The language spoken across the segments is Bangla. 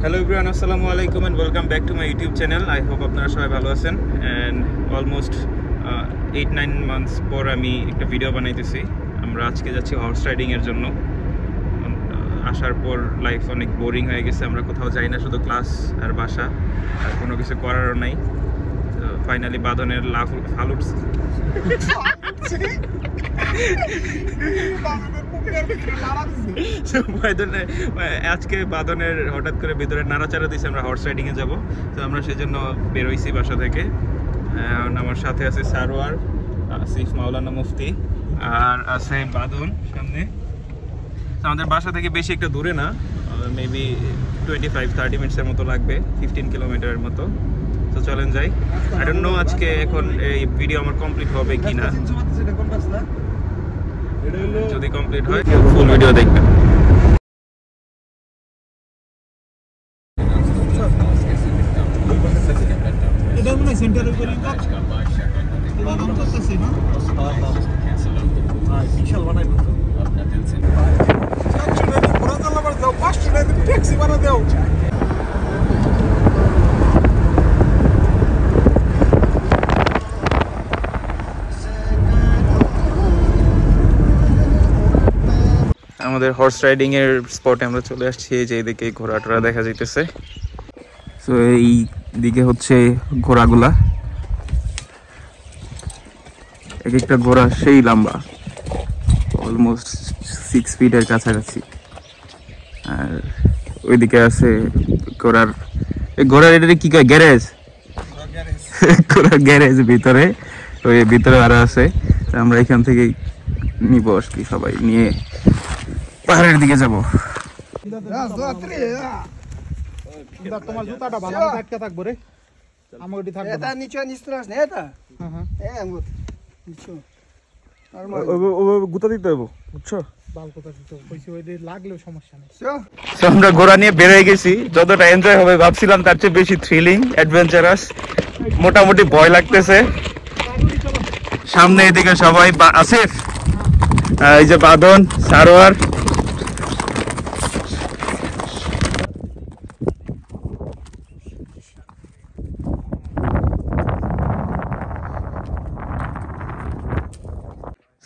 Hello everyone, Assalamualaikum and welcome back to my YouTube channel. I hope আপনারা সবাই ভালো আছেন and almost 8-9 months পর আমি একটা ভিডিও বানাইতেছি। আমরা আজকে যাচ্ছি হর্স রাইডিং এর জন্য। আসার পর লাইফ অনেক বোরিং হয়ে গেছে, আমরা কোথাও যাই না, শুধু ক্লাস আর বাসা, আর কোনো কিছু করারও নাই। ফাইনালি বাঁধনের লাভ ফাল উঠছে। আজকে বাঁধনের হঠাৎ করে ভিতরে নাড়াচাড়া দিয়েছে, আমরা হর্স রাইডিং এ যাবো, তো আমরা সেজন্য বেরোইছি বাসা থেকে। আমার সাথে আছে সারোয়ার, আসিফ, মাওলানা মুফতি আর আছে বাঁধন সামনে। আমাদের বাসা থেকে বেশি একটা দূরে না, মেবি 25-30 মিনিটসের মতো লাগবে, 15 কিলোমিটারের মতো। তো চলেন যাই। আই ডোন্ট নো আজকে এখন এই ভিডিও আমার কমপ্লিট হবে কিনা, যদি কমপ্লিট হয় ফুল ভিডিও দেখবেন। আমাদের হর্স রাইডিং এর স্পটে আমরা চলে আসছি, যে দিকে ঘোড়া টোড়া দেখা যাইতেছে। তো এই দিকে হচ্ছে ঘোড়াগুলা, এক একটা ঘোড়া সেই লম্বা, অলমোস্ট 6 ফিটের কাছাকাছি। আর ওইদিকে আছে ঘোড়ার এটা কি কয়, গ্যারেজ, ঘোড়ার গ্যারেজ ভিতরে, ওই ভিতরে আরো আছে। আমরা এখান থেকে নিবো আর কি, সবাই নিয়ে পাহাড়ের দিকে যাবো। তোমার জুতাটা ভালো আটকে থাকবো রে, আমার ওটি থাকবে এটা নিচে নিস্ত্রাস না এটা। হ্যাঁ নিচে আর গুতা দিতে হবে, বুঝছো? বাল কথা দিতে কইছি, ওই দিয়ে লাগলেও সমস্যা নেই। তো আমরা ঘোড়া নিয়ে বের হয়ে গেছি। যতটা এনজয় হবে ভাবছিলাম তার চেয়ে বেশি থ্রিলিং, অ্যাডভেঞ্চারাস, মোটামুটি ভয় লাগতেছে। সামনে এদিকে সবাই আসিফ, এই যে বাঁধন, সারোয়ার।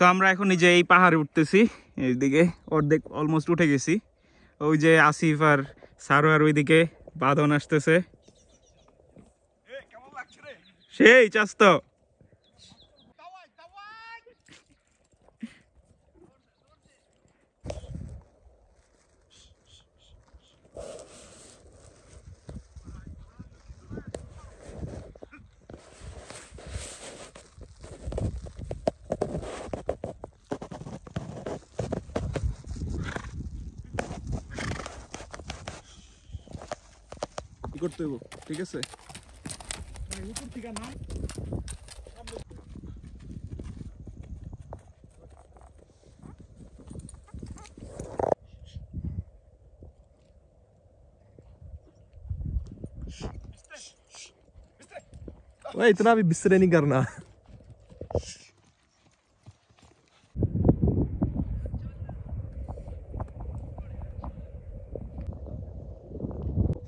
তো আমরা এখন নিজে এই পাহাড়ে উঠতেছি, এইদিকে অর্ধেক অলমোস্ট উঠে গেছি। ওই যে আসিফ আর সারোয়ার ওইদিকে, বাঁধন আসতেছে। সেই চাস্ত করতে হইব, ঠিক আছে? ओए इतना भी बिस्तरे नहीं करना।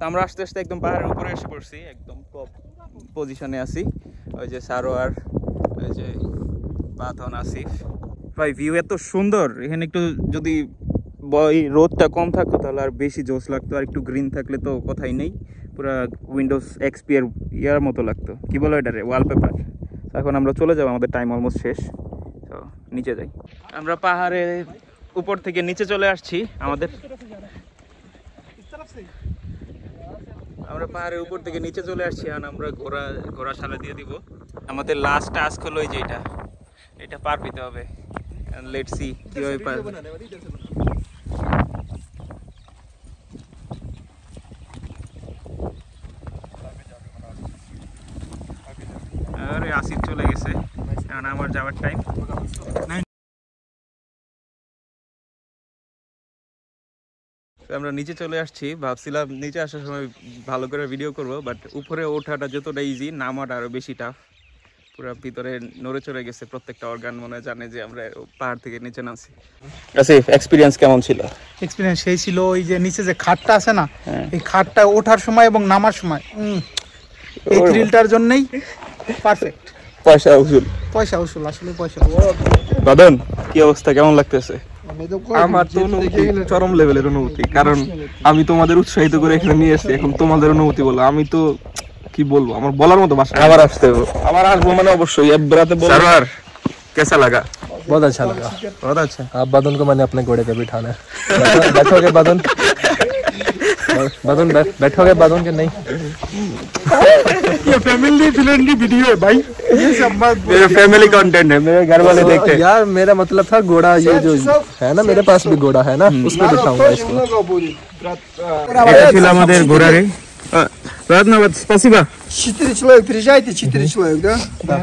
আমরা আস্তে আস্তে একদম পাহাড়ের উপরে এসে পড়ছি, একদম টপ পজিশনে আছি। ওই যে সারোয়ার, ওই যে বাঁধন, আসিফ। ভাই ভিউ এত সুন্দর, এখানে একটু যদি রোদটা কম থাকতো তাহলে আর বেশি জোস লাগতো, আর একটু গ্রিন থাকলে তো কথাই নেই, পুরা উইন্ডোজ এক্সপি এর ইয়ার মতো লাগতো, কি বলো এটারে, ওয়ালপেপার। এখন আমরা চলে যাবো, আমাদের টাইম অলমোস্ট শেষ। তো নিচে যাই। আমরা পাহাড়ের উপর থেকে নিচে চলে আসছি। আমরা পাহাড়ের উপর থেকে নিচে চলে আসছি, আর আমরা ঘোড়া শালা দিয়ে দিব। আমাদের লাস্ট টাস্ক হলো এই যে এটা পার পেতে হবে। লেটস সি কিভাবে পার। আরে আসিফ চলে গেছে, এখন আমার যাওয়ার টাইম। আমরা নিচে চলে আসছি, ভাবছিলাম নিচে আসার সময় ভালো করে ভিডিও করব, বাট উপরে ওঠাটা যতটা ইজি, নামাটা আরো বেশি টাফ। পুরো ভিতরে নড়ে চড়ে গেছে প্রত্যেকটা অর্গান, মনে জানে যে আমরা পাহাড় থেকে নিচে নামছি। আসিফ, এক্সপিরিয়েন্স কেমন ছিল? এক্সপিরিয়েন্স সেই ছিল, ওই যে নিচে যে খাটটা আছে না, এই খাটটা ওঠার সময় এবং নামার সময় এই থ্রিলটার জন্যই পারফেক্ট। পয়সা উসুল, পয়সা উসুল, আসলে পয়সা। বাদন কি অবস্থা, কেমন লাগতেছে? আমার তো অনুভূতি চরম লেভেলের অনুভূতি, কারণ আমি তোমাদের উৎসাহিত করে এখানে নিয়ে এসেছি। এখন তোমাদের অনুভূতি বলো, আমি তো কি বলবো, আমার বলার মতো ভাষা। আবার আসতে হবে, আবার আসবো মানে অবশ্যই। এক বেড়াতে বলো। सरवर कैसा लगा? बहुत अच्छा लगा, बहुत अच्छा। आप बादन को मैंने अपने घोड़े पे बिठाना है। बैठोगे बादन? बादन बैठोगे बादन के नहीं? ये फैमिली फ्रेंडली वीडियो है भाई, ये सब मत मेरा फैमिली कंटेंट है, मेरे घर वाले देखते हैं। यार मेरा मतलब था घोड़ा, ये जो है ना, मेरे पास भी घोड़ा है ना, उस पे बिठाऊंगा इसको। এটা ছিল আমাদের ঘোড়ারে। Ладно, спасибо. 4 человека, приезжайте, 4 человека, да? Да.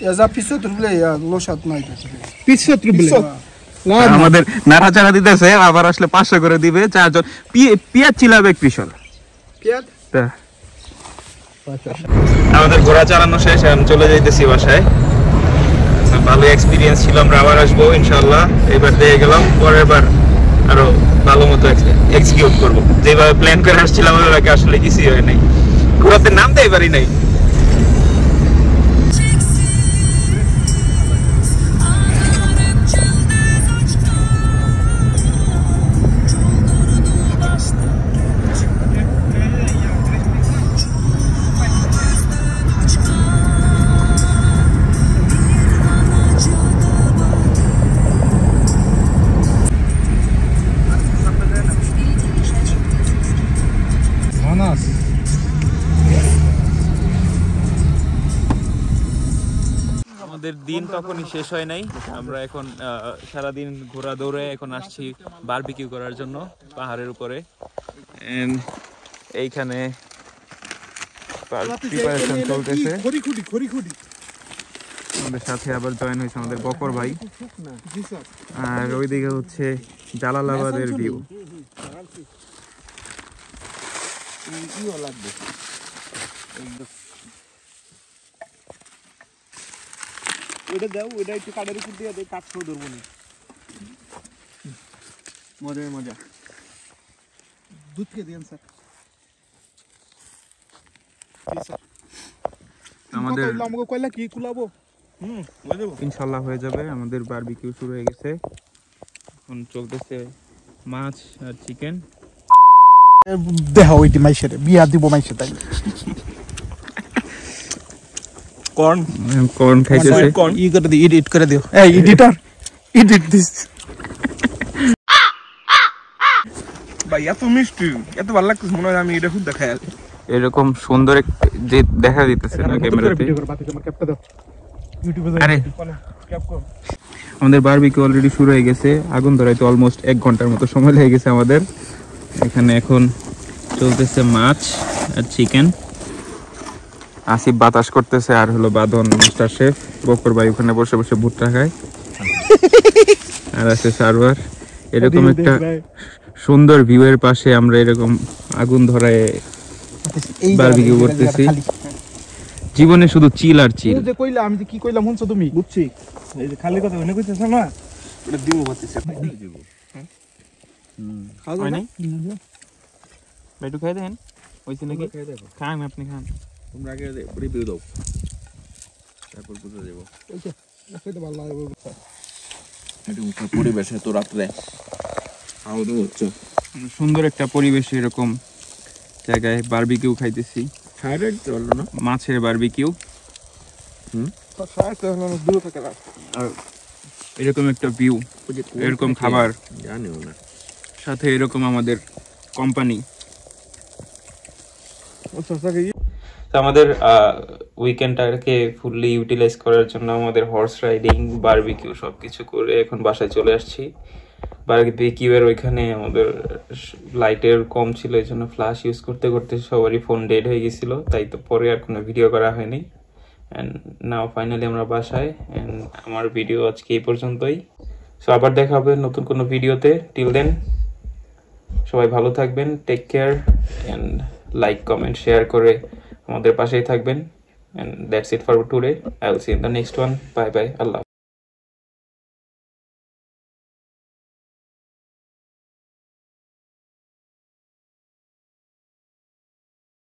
Я за 500 рублей я лошадь найду тебе. 500 рублей? আমাদের নাড়াচাড়া দিতেছে, আবার আসলে 500 করে দিবে। 4 জন পিয়াজ চিলাবে পিছল। 5? আমাদের ঘোড়া চালানো শেষ, এখন চলে যাইতেছি বাসায়। ভালো এক্সপিরিয়েন্স ছিল, আমরা আবার আসবো ইনশাআল্লাহ। এবার দিয়ে গেলাম, পরের বার আরো ভালো মতো এক্সিকিউট করবো। যেভাবে প্ল্যান করে আসছিলাম ওইভাবে আসলে কিছুই হয় নাই, ঘোড়াতে নামতেই পারি নাই। আমাদের দিন তখনই শেষ হয় নাই, আমরা এখন সারাদিন ঘোরা দৌড়ে এখন আসছি বারবিকিউ করার জন্য পাহাড়ের উপরে। এইখানে প্রিপারেশন চলতেছে। আমাদের সাথে আবার জয়েন হয়েছে আমাদের বকর ভাই, আর ওইদিকে হচ্ছে জালালাবাদের ভিউ। ওইটা দাও, ওইটা একটু কাঠের উপর দিয়ে দেয়, কাঠ সহ ধরবো না। মজার মজা। दूध के दियन सर। আমাদের আমাকে কইলা কি কুলাবো? ইনশাআল্লাহ হয়ে যাবে। আমাদের বারবিকিউ শুরু হয়ে গেছে, এখন চলতেছে মাছ আর চিকেন। দেহ ওইটি মাইশের বিয়া দিব মাইশের তাই। কর্ন খাইতেছে। ই করে দিও, এডিট করে দিও। এই এডিটর, এডিট দিস। ভাই এত মিষ্টি, এত ভালো লাগতেছে, মনে হয় আমি এটা খুব দেখাই। এরকম সুন্দর যে দেখা দিতেছে না ক্যামেরাতে। আরে আমাদের বারবিকিউ অলরেডি শুরু হয়ে গেছে, আগুন ধরাইতে অলমোস্ট 1 ঘন্টার মতো সময় লেগে গেছে আমাদের। এখানে এখন চলতেছে মাছ আর চিকেন। আসিফ বাতাস করতেছে, আর হলো বাদন মাস্টার শেফ, বকর ভাই ওখানে বসে বসে ভুট্টা খায়, আর আছে সারওয়ার। এরকম একটা সুন্দর ভিউ এর পাশে আমরা এরকম আগুন ধরায় বারবিকিউ করতেছি। জীবনে শুধু চিল আর চিল। যে কইলা আমি যে কি কইলাম শুনছো তুমি? বুঝছি, এই যে খালি কথা মনে কইতেছ না, এটা দিব বলতেছে। হয় নাই বেটু খাই দেন, হইছে নাকি? খান, আপনি খান। তোমরা আগে রিভিউ দাও, তারপর বুঝে দেব। ওইটা খেতে ভালো লাগে। এটা পরিবেশে তো রাত্রে আউট হচ্ছে সুন্দর একটা পরিবেশে এরকম জায়গায় বারবিকিউ খাইতেছি। সাইডে চলো না, মাছের বারবিকিউ। সাইডে হলো দূর থেকে আর এরকম একটা ভিউ, এরকম খাবার, জানিও না, সাথে এরকম আমাদের কোম্পানি। আমাদের উইকেন্ডটাকে ফুললি ইউটিলাইজ করার জন্য আমাদের হর্স রাইডিং, বারবিকিউ সবকিছু করে এখন বাসায় চলে আসছি। বারবিকিউ এর ওইখানে আমাদের লাইটের কম ছিল, এই জন্য ফ্ল্যাশ ইউজ করতে করতে সবারই ফোন ডেড হয়ে গেছিল, তাই তো পরে আর কোনো ভিডিও করা হয়নি। অ্যান্ড নাও ফাইনালি আমরা বাসায়। অ্যান্ড আমার ভিডিও আজকে এই পর্যন্তই। সো আবার দেখা হবে নতুন কোনো ভিডিওতে। টিল দেন সবাই ভালো থাকবেন, take care, and like, comment, share করে আমাদের পাশেই থাকবেন। and that's it for today. I will see you in the next one. Bye bye. Allah.